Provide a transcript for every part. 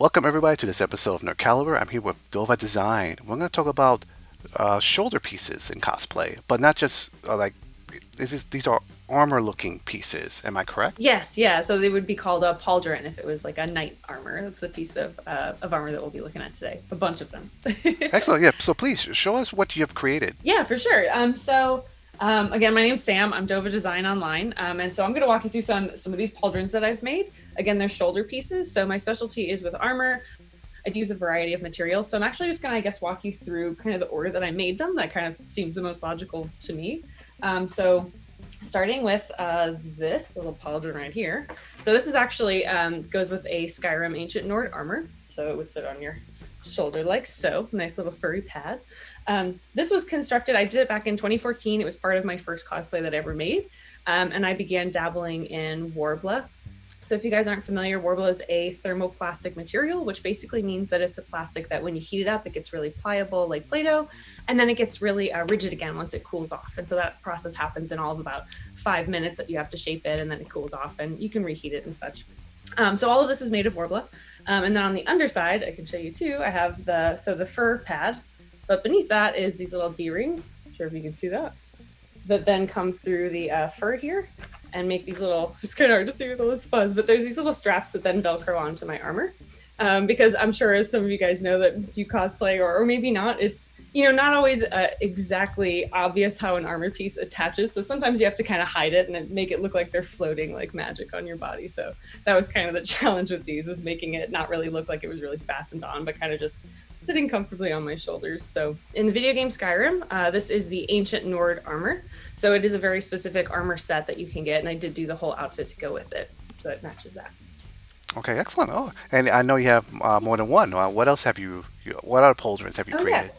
Welcome everybody to this episode of Nerd Caliber. I'm here with Dovah Design. We're going to talk about shoulder pieces in cosplay, but not just these are armor-looking pieces. Am I correct? Yes, yeah. So they would be called a pauldron if it was like a knight armor. That's the piece of armor that we'll be looking at today. A bunch of them. Excellent. Yeah. So please show us what you have created. Yeah, for sure. Again, my name's Sam. I'm Dovah Design online, and so I'm going to walk you through some of these pauldrons that I've made. Again, they're shoulder pieces. So my specialty is with armor. I'd use a variety of materials. So I'm actually just going to, I guess, walk you through kind of the order that I made them. That kind of seems the most logical to me. Starting with this little pauldron right here. So this is actually goes with a Skyrim Ancient Nord armor. So it would sit on your shoulder like so. Nice little furry pad. This was constructed, I did it back in 2014. It was part of my first cosplay that I ever made. And I began dabbling in Worbla. So if you guys aren't familiar, Worbla is a thermoplastic material, which basically means that it's a plastic that when you heat it up, it gets really pliable like Play-Doh, and then it gets really rigid again once it cools off. And so that process happens in all of about 5 minutes that you have to shape it, and then it cools off and you can reheat it and such. So all of this is made of Worbla. And then on the underside, I can show you too, I have the fur pad, but beneath that is these little D-rings. Not sure if you can see that then come through the fur here and make these little, it's kind of hard to see with all this fuzz, but there's these little straps that then Velcro onto my armor. Because I'm sure as some of you guys know that do cosplay or maybe not, it's, not always exactly obvious how an armor piece attaches. So sometimes you have to kind of hide it and make it look like they're floating like magic on your body. So that was kind of the challenge with these, was making it not really look like it was really fastened on, but kind of just sitting comfortably on my shoulders. So in the video game Skyrim, this is the Ancient Nord armor. So it is a very specific armor set that you can get, and I did do the whole outfit to go with it. So it matches that. Okay. Excellent. Oh, and I know you have more than one. What else what other pauldrons have you Oh yeah. created?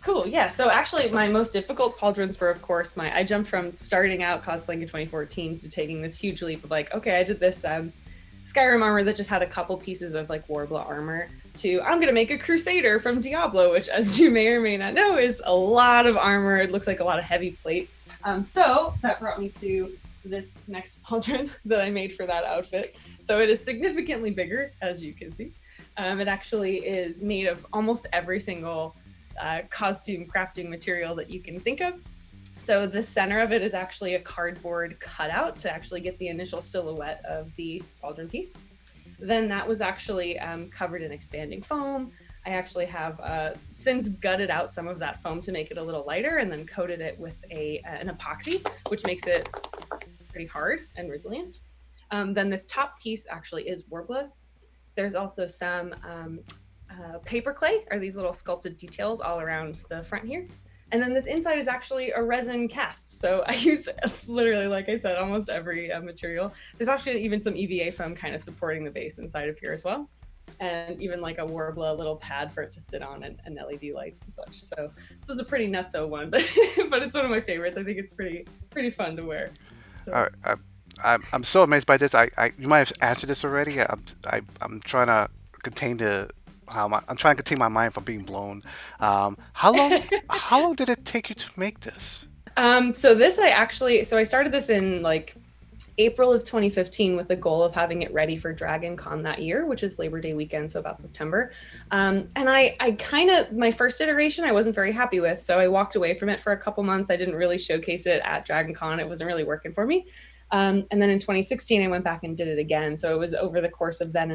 Cool. Yeah. So actually, my most difficult pauldrons were, of course, I jumped from starting out cosplaying in 2014 to taking this huge leap of like, okay, I did this Skyrim armor that just had a couple pieces of like Worbla armor to I'm going to make a Crusader from Diablo, which, as you may or may not know, is a lot of armor. It looks like a lot of heavy plate. So that brought me to this next pauldron that I made for that outfit. So it is significantly bigger, as you can see. It actually is made of almost every single costume crafting material that you can think of. So the center of it is actually a cardboard cutout to actually get the initial silhouette of the pauldron piece. Then that was actually covered in expanding foam. I actually have since gutted out some of that foam to make it a little lighter and then coated it with an epoxy, which makes it pretty hard and resilient. Then this top piece actually is Worbla. There's also some paper clay, or these little sculpted details all around the front here. And then this inside is actually a resin cast. So I use literally, like I said, almost every material. There's actually even some EVA foam kind of supporting the base inside of here as well. And even like a Worbla little pad for it to sit on and LED lights and such. So this is a pretty nutso one, but it's one of my favorites. I think it's pretty fun to wear. So. I'm so amazed by this. You might have answered this already. I'm trying to contain I'm trying to contain my mind from being blown. How long did it take you to make this? So I started this in like April of 2015 with the goal of having it ready for Dragon Con that year, which is Labor Day weekend, so about September. And I kind of, my first iteration, I wasn't very happy with, so I walked away from it for a couple months. I didn't really showcase it at Dragon Con. It wasn't really working for me. And then in 2016, I went back and did it again. So it was over the course of then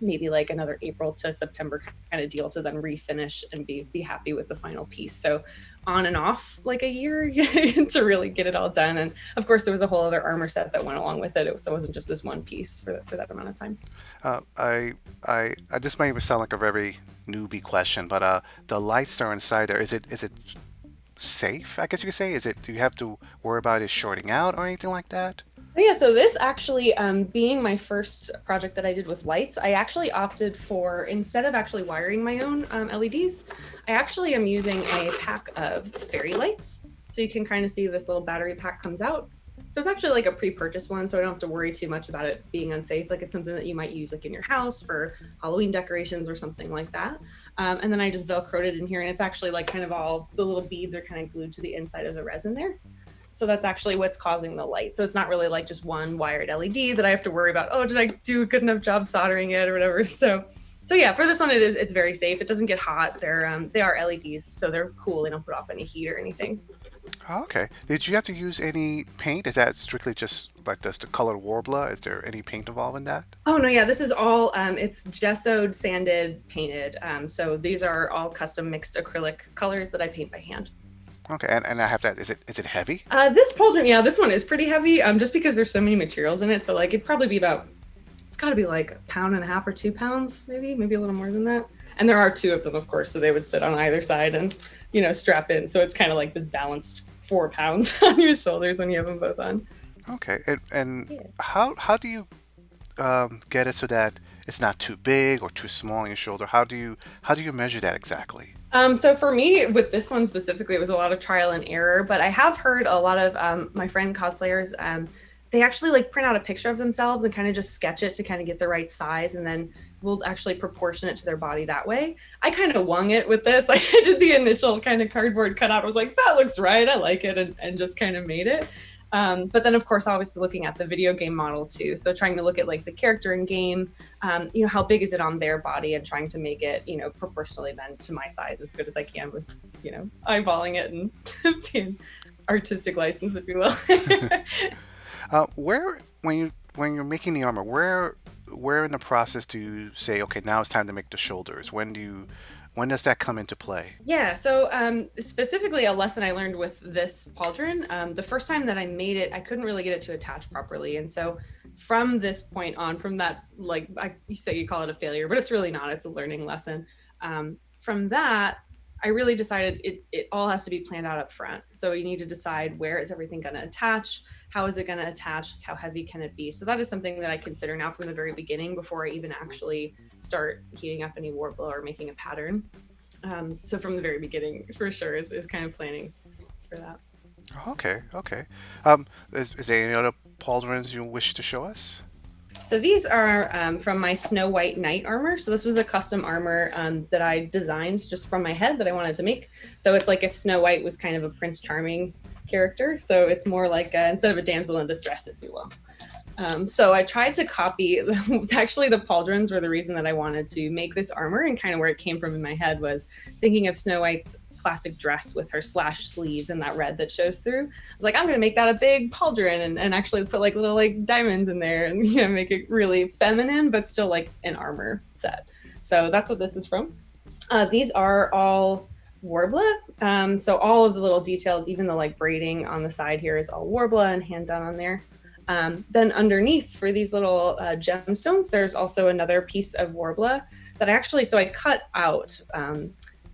maybe like another April to September kind of deal to then refinish and be happy with the final piece. So on and off like a year to really get it all done. And of course there was a whole other armor set that went along with it. So it wasn't just this one piece for that amount of time. I this might even sound like a very newbie question, but the lights that are inside there, is it safe? I guess you could say. Do you have to worry about it shorting out or anything like that? Yeah, so this actually, being my first project that I did with lights, I actually opted for, instead of actually wiring my own LEDs, I actually am using a pack of fairy lights. So you can kind of see this little battery pack comes out. So it's actually like a pre-purchased one, so I don't have to worry too much about it being unsafe. Like it's something that you might use like in your house for Halloween decorations or something like that. And then I just Velcroed it in here, and it's actually like kind of all the little beads are kind of glued to the inside of the resin there. So that's actually what's causing the light. So it's not really like just one wired LED that I have to worry about, oh, did I do a good enough job soldering it or whatever. So yeah, for this one it's very safe. It doesn't get hot. They are LEDs, so they're cool. They don't put off any heat or anything. Oh, okay. Did you have to use any paint? Is that strictly just like just the colored Warbler? Is there any paint involved in that? Oh no, yeah, this is all it's gessoed, sanded, painted. So these are all custom mixed acrylic colors that I paint by hand. Okay, and I have that. Is it heavy? This pauldron, yeah, this one is pretty heavy. Just because there's so many materials in it. So like it'd probably be about, it's got to be like a pound and a half or 2 pounds, maybe a little more than that. And there are two of them, of course, so they would sit on either side and strap in. So it's kind of like this balanced 4 pounds on your shoulders when you have them both on. Okay, and Yeah. how do you get it so that it's not too big or too small on your shoulder? How do you measure that exactly? So for me, with this one specifically, it was a lot of trial and error. But I have heard a lot of my friend cosplayers, they actually like print out a picture of themselves and kind of just sketch it to kind of get the right size, and then we'll actually proportion it to their body that way. I kind of wung it with this. I did the initial kind of cardboard cutout. I was like, that looks right. I like it, and just kind of made it. But then, of course, obviously looking at the video game model too. So trying to look at like the character in game, how big is it on their body, and trying to make it, proportionally then to my size as good as I can with, eyeballing it and being artistic license, if you will. Where when you're making the armor, where in the process do you say, okay, now it's time to make the shoulders? When does that come into play? Yeah, so specifically a lesson I learned with this pauldron, the first time that I made it, I couldn't really get it to attach properly. And so from this point on, from that, like you say you call it a failure, but it's really not, it's a learning lesson. From that, I really decided it all has to be planned out up front. So you need to decide, where is everything going to attach? How is it going to attach? How heavy can it be? So that is something that I consider now from the very beginning, before I even actually start heating up any Warbler or making a pattern. So from the very beginning, for sure, is kind of planning for that. Okay, okay. Is there any other pauldrons you wish to show us? So these are from my Snow White Knight armor. So this was a custom armor that I designed just from my head that I wanted to make. So it's like if Snow White was kind of a Prince Charming character. So it's more like instead of a damsel in distress, if you will. So I tried to copy, actually the pauldrons were the reason that I wanted to make this armor, and kind of where it came from in my head was thinking of Snow White's classic dress with her slash sleeves and that red that shows through. I was like, I'm going to make that a big pauldron, and actually put like little like diamonds in there, and make it really feminine, but still like an armor set. So that's what this is from. These are all Warbler. So all of the little details, even the like braiding on the side here, is all Warbler and hand done on there. Then underneath for these little gemstones, there's also another piece of Warbler that I cut out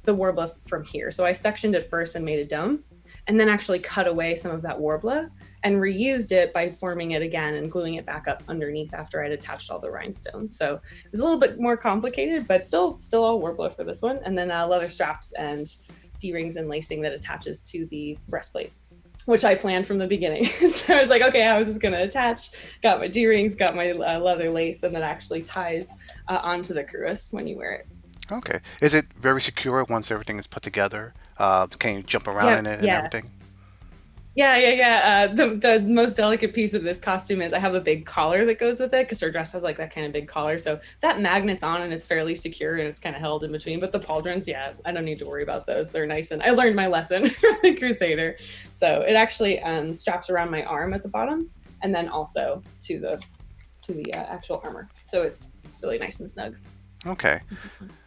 the Warbler from here. So I sectioned it first and made a dome, and then actually cut away some of that Warbler and reused it by forming it again and gluing it back up underneath after I'd attached all the rhinestones. So it's a little bit more complicated, but still all Warbler for this one. And then leather straps and D-rings and lacing that attaches to the breastplate, which I planned from the beginning. So I was like, okay, how is this going to attach? Got my D-rings, got my leather lace, and that actually ties onto the cuirass when you wear it. Okay. Is it very secure once everything is put together? Can you jump around Yeah, in it and yeah. everything? Yeah. The most delicate piece of this costume is I have a big collar that goes with it, because her dress has like that kind of big collar. So that magnet's on and it's fairly secure, and it's kind of held in between. But the pauldrons, yeah, I don't need to worry about those. They're nice, and I learned my lesson from the Crusader. So it actually straps around my arm at the bottom, and then also to the actual armor. So it's really nice and snug. Okay.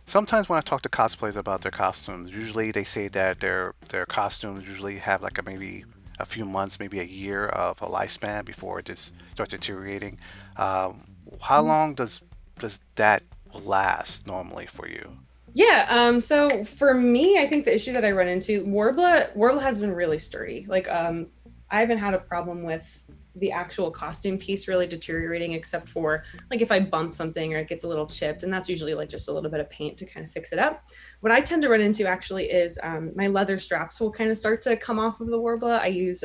Sometimes when I talk to cosplayers about their costumes, usually they say that their costumes usually have like maybe a few months, maybe a year of a lifespan before it just starts deteriorating. How long does that last normally for you? Yeah, so for me, I think the issue that I run into, Warbler has been really sturdy. Like, I haven't had a problem with the actual costume piece really deteriorating, except for like if I bump something or it gets a little chipped, and that's usually like just a little bit of paint to kind of fix it up. What I tend to run into actually is my leather straps will kind of start to come off of the Warbler. I use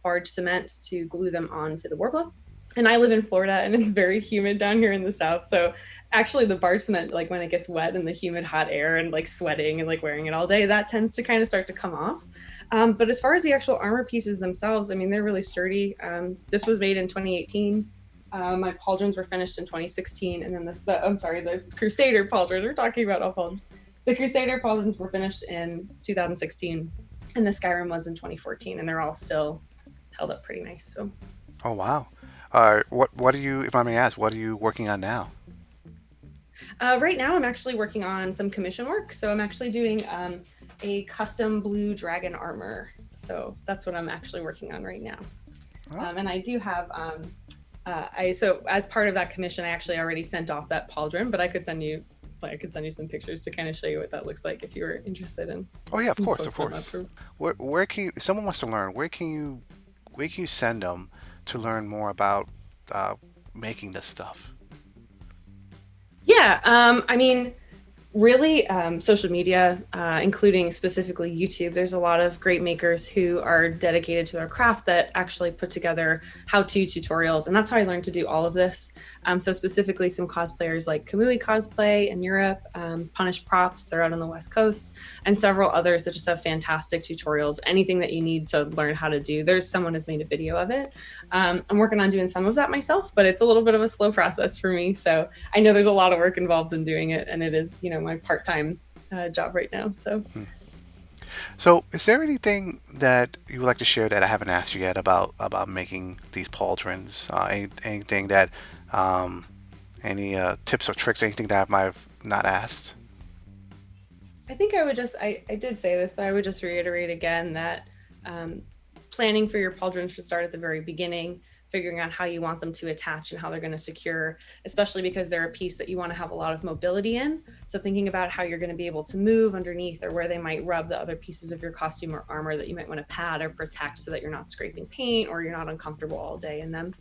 barge cement to glue them onto the Warbler. And I live in Florida, and it's very humid down here in the South. So actually the barge cement, like when it gets wet in the humid hot air and like sweating and like wearing it all day, that tends to kind of start to come off. But as far as the actual armor pieces themselves, I mean, they're really sturdy. This was made in 2018. My pauldrons were finished in 2016, and then I'm sorry, the Crusader pauldrons. We're talking about all pauldrons. The Crusader pauldrons were finished in 2016, and the Skyrim ones in 2014, and they're all still held up pretty nice. So Oh wow. What are you, if I may ask, what are you working on now? right now, I'm actually working on some commission work. So I'm actually doing a custom blue dragon armor. So that's what I'm actually working on right now. Oh, And I do have so as part of that commission, I actually already sent off that pauldron, but I could send you some pictures to kind of show you what that looks like if you were interested oh yeah, of in course, of posting them up course. for. Where can you, if someone wants to learn, where can you send them to learn more about uh, making this stuff? Yeah, I mean, really, social media, including specifically YouTube, there's a lot of great makers who are dedicated to their craft that actually put together how-to tutorials, and that's how I learned to do all of this. So specifically, some cosplayers like Kamui Cosplay in Europe, Punish Props, they're out on the West Coast, and several others that just have fantastic tutorials. Anything that you need to learn how to do, there's someone who's made a video of it. I'm working on doing some of that myself, but it's a little bit of a slow process for me. So I know there's a lot of work involved in doing it, and it is, my part-time job right now. So Hmm. So, is there anything that you would like to share that I haven't asked you yet about making these pauldrons? Anything that, um, any tips or tricks, anything that I might have not asked? I think I would just, I did say this, but I would just reiterate again that um, planning for your pauldrons should start at the very beginning, figuring out how you want them to attach and how they're going to secure, especially because they're a piece that you want to have a lot of mobility in. So thinking about how you're going to be able to move underneath or where they might rub the other pieces of your costume or armor that you might want to pad or protect so that you're not scraping paint or you're not uncomfortable all day in them.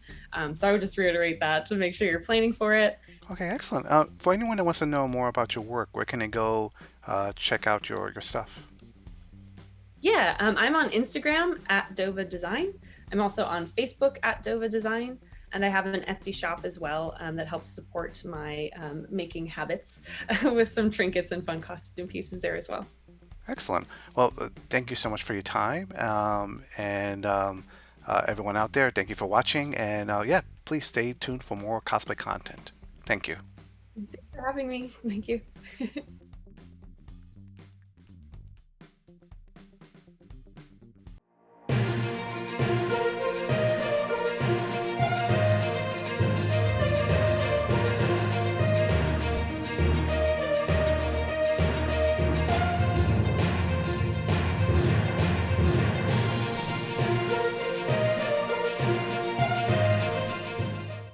So I would just reiterate that to make sure you're planning for it. Okay, excellent. For anyone that wants to know more about your work, where can they go check out your stuff? Yeah, I'm on Instagram at Dovah Design. I'm also on Facebook at Dovah Design. And I have an Etsy shop as well that helps support my making habits with some trinkets and fun costume pieces there as well. Excellent. Well, thank you so much for your time, and everyone out there, thank you for watching. And yeah, please stay tuned for more cosplay content. Thank you. Thanks for having me. Thank you.